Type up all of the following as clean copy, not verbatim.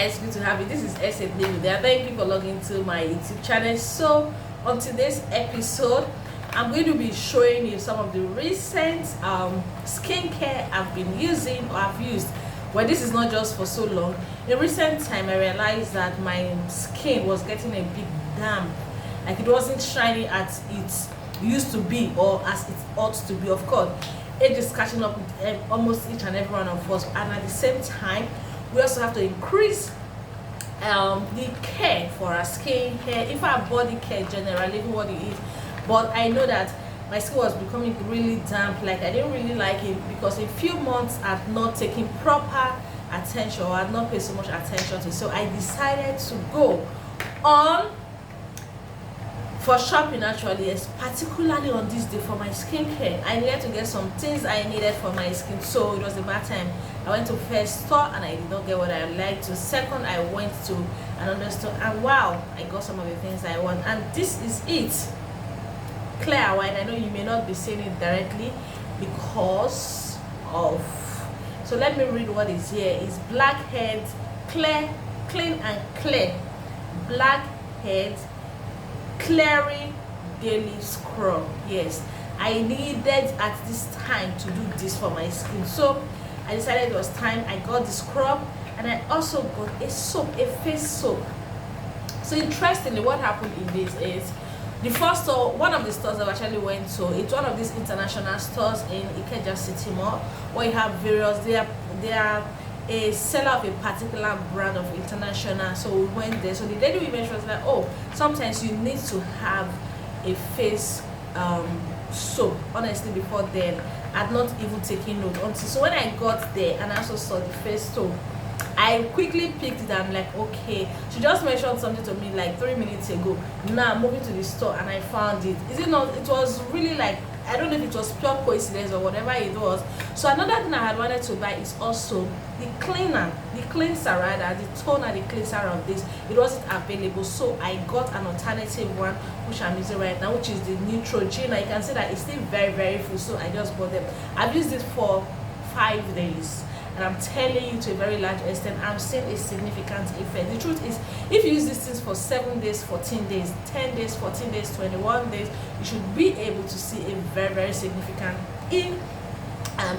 guys, good to have you. This is Estate David there. Thank you for logging to my YouTube channel. So on today's episode, I'm going to be showing you some of the recent skincare I've been using or I've used. Well, this is not just for so long. In recent time, I realized that my skin was getting a bit damp, like it wasn't shiny as it used to be or as it ought to be. Of course, age is catching up with almost each and every one of us, and at the same time we also have to increase the care for our skin, hair, if our body care generally, even what it is. But I know that my skin was becoming really damp, like I didn't really like it, because a few months I had not taken proper attention, or I had not paid so much attention to it. So I decided to go on for shopping, actually, particularly on this day for my skincare. I needed to get some things I needed for my skin, so it was a bad time. I went to first store and I did not get what I liked. To second, I went to another store and wow, I got some of the things I want. And this is it, Clear White. I know you may not be seeing it directly because of, so let me read what is here. It's Blackheads Clear, Clean and Clear Blackheads Clearing Daily Scrub. Yes, I needed at this time to do this for my skin, so I decided it was time. I got the scrub and I also got a soap, a face soap. So interestingly, what happened in this is, the first store, one of the stores I actually went to, it's one of these international stores in Ikeja City Mall, where you have various, they are a seller of a particular brand of international. So we went there. So the lady we mentioned was like, oh, sometimes you need to have a face soap. Honestly, before then I'd not even taken note until, so when I got there and I also saw the face soap, I quickly picked it. I'm like, okay. She just mentioned something to me like 3 minutes ago. Now I'm moving to the store and I found it. Is it not? It was really like, I don't know if it was pure coincidence or whatever it was. So another thing I had wanted to buy is also the cleaner, the cleanser rather, the toner, the cleanser of this. It wasn't available, so I got an alternative one which I'm using right now, which is the Neutrogena. You can see that it's still very full, so I just bought them. I've used it for 5 days. And I'm telling you, to a very large extent, I'm seeing a significant effect. The truth is, if you use these things for 7 days, 14 days, 10 days, 14 days, 21 days, you should be able to see a very significant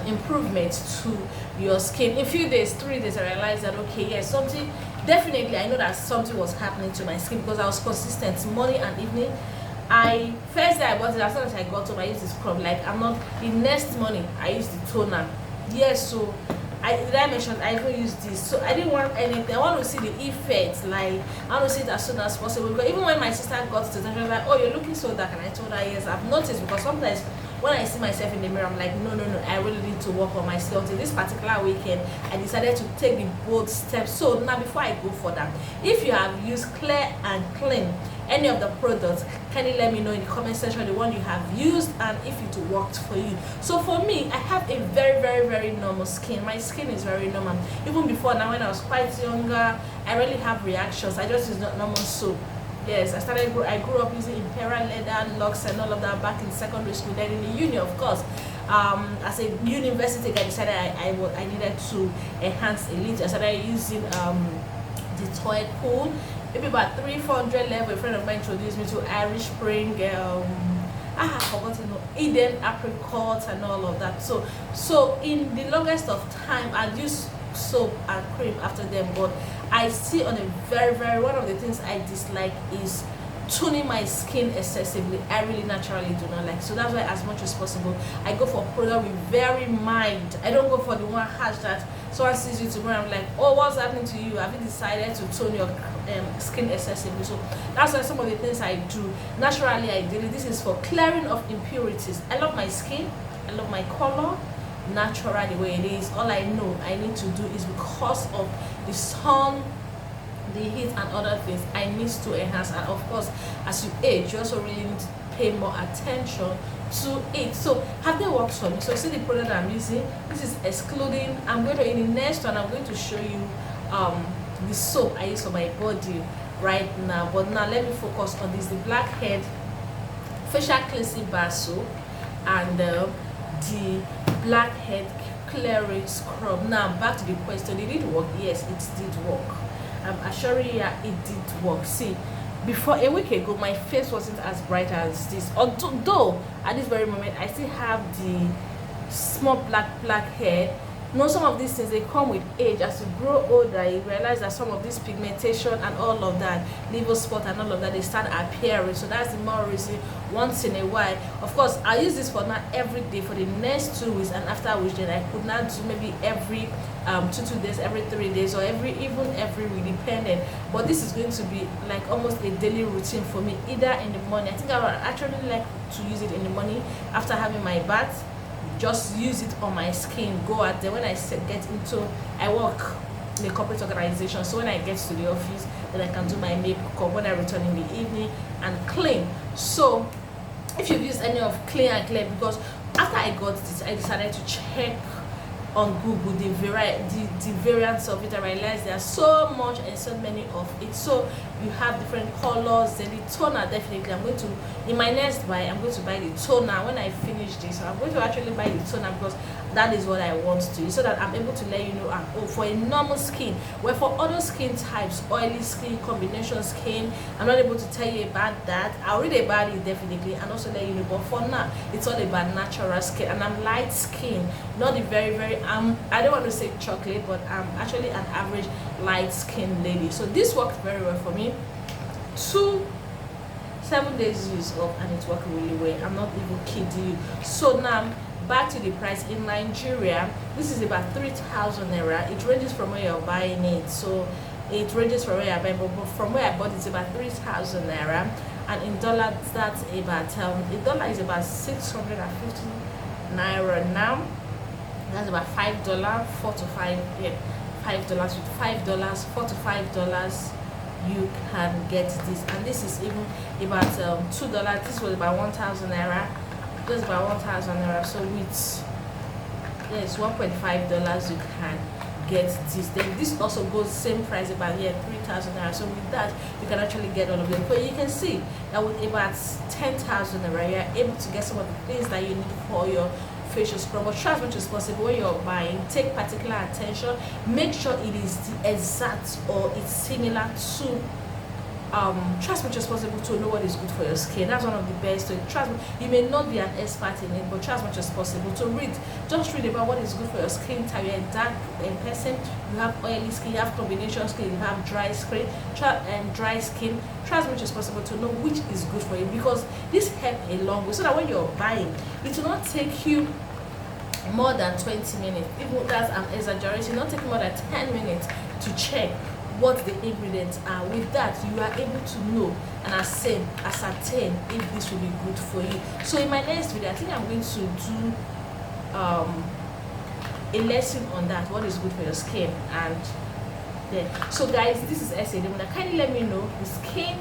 improvement to your skin. In a few days, 3 days, I realized that, okay, yes, something, definitely, I know that something was happening to my skin, because I was consistent morning and evening. First day I bought it, as soon as I got home, I used the scrub. Like, the next morning, I used the toner. Yes, so did I mention I even use this? So I didn't want anything. I want to see the effect. Like, I want to see it as soon as possible. Because even when my sister got to the, she was like, oh, you're looking so dark. And I told her, yes, I've noticed, because sometimes when I see myself in the mirror, I'm like, no, I really need to work on myself. Until this particular weekend, I decided to take the bold steps. So now, before I go further, if you have used Clear and Clean, any of the products, can you let me know in the comment section the one you have used and if it worked for you? So for me, I have a very normal skin. My skin is very normal. Even before now, when I was quite younger, I really have reactions. I just use normal soap. Yes, I grew up using Imperial Leather, Lux and all of that back in secondary school. Then in the uni, of course, as a university, I decided I needed to enhance a little. I started using the Toy Cool. Maybe about 300 level. A friend of mine introduced me to Irish Spring, I have forgotten, Eden Apricot and all of that. So in the longest of time, I use soap and cream after them, but I see on a very one of the things I dislike is tuning my skin excessively. I really naturally do not like, so that's why as much as possible I go for product with very mild. I don't go for the one harsh that someone sees you tomorrow, I'm like, oh, what's happening to you? Have you decided to tone your skin excessively? So that's why some of the things I do naturally, ideally, this is for clearing of impurities. I love my skin, I love my color natural the way it is. All I know I need to do is, because of the sun, the heat and other things, I need to enhance. And of course, as you age, you also really need to pay more attention to it. So have they worked for me? So see the product I'm using, this is excluding, I'm going to, in the next one, I'm going to show you the soap I use for my body right now. But now let me focus on this, the Blackhead Facial Cleansing Bar Soap and the Blackhead Clearing Scrub. Now back to the question, did it work? Yes, it did work. I'm assuring you it did work. See, before a week ago my face wasn't as bright as this, although at this very moment I still have the small black hair. Some of these things they come with age. As you grow older, you realize that some of this pigmentation and all of that, liver spot and all of that, they start appearing. So that's the more reason once in a while. Of course, I use this for now every day for the next 2 weeks, and after which then I could not do maybe every 2 days, every 3 days, or even every week, depending. But this is going to be like almost a daily routine for me, either in the morning. I think I would actually like to use it in the morning after having my bath. Just use it on my skin, go out there. When I work in a corporate organization, so when I get to the office, then I can do my makeup when I return in the evening and clean. So if you've used any of Clean and Clear, because after I got this, I decided to check on Google the variants of it. I realized there are so much and so many of it. So you have different colors. Then the toner, definitely I'm going to, in my next buy, I'm going to buy the toner. When I finish this, I'm going to actually buy the toner because that is what I want to, so that I'm able to let you know, for a normal skin. Where for other skin types, oily skin, combination skin, I'm not able to tell you about that. I'll read about it definitely and also let you know. But for now, it's all about natural skin, and I'm light skin, not the very I don't want to say chocolate, but I'm actually an average light skin lady. So this worked very well for me. 7 days use up, and it worked really well. I'm not even kidding you. So now back to the price. In Nigeria, this is about 3,000 naira. It ranges from where you're buying it, so it ranges from where you're buying, but from where I bought it's about 3,000 naira, and in dollars that's about the dollar is about 650 naira now. That's about $5, $4 to $5, yeah, $5 with $5, $4 to $5. You can get this, and this is even about $2. This was about 1,000 naira, just about 1,000 naira. So with yes, $1.5 you can get this. Then this also goes same price, about 3,000 naira. So with that you can actually get all of them. But you can see that with about 10,000 naira you are able to get some of the things that you need for your facial scrub. But try as much as possible when you're buying, take particular attention, make sure it is the exact or it's similar to try as much as possible to know what is good for your skin. That's one of the best. So you may not be an expert in it, but try as much as possible to just read about what is good for your skin type. You're a dark person, you have oily skin, you have combination skin, you have dry skin. Try as much as possible to know which is good for you, because this helps a long way, so that when you're buying, it will not take you more than 20 minutes. Even that's I'm exaggerating, not taking more than 10 minutes to check what the ingredients are. With that, you are able to know and ascertain if this will be good for you. So in my next video, I think I'm going to do a lesson on that, what is good for your skin. And yeah, so guys, this is SA Demona. Kindly let me know the skin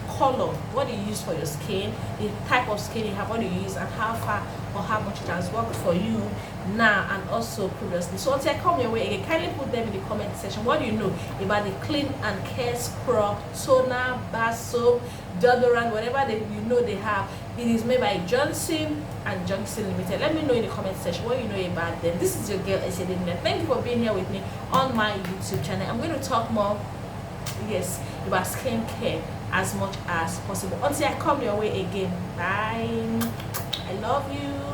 color, what you use for your skin, the type of skin you have, what you use, and how far or how much it has worked for you now and also previously. So until I come your way again, kindly put them in the comment section. What do you know about the Clean and Care scrub, toner, bar soap, deodorant, whatever they have? It is made by Johnson and Johnson Limited. Let me know in the comment section what you know about them. This is your girl SA Demona. Thank you for being here with me on my YouTube channel. I'm going to talk more about skincare as much as possible. Until I come your way again, bye. I love you.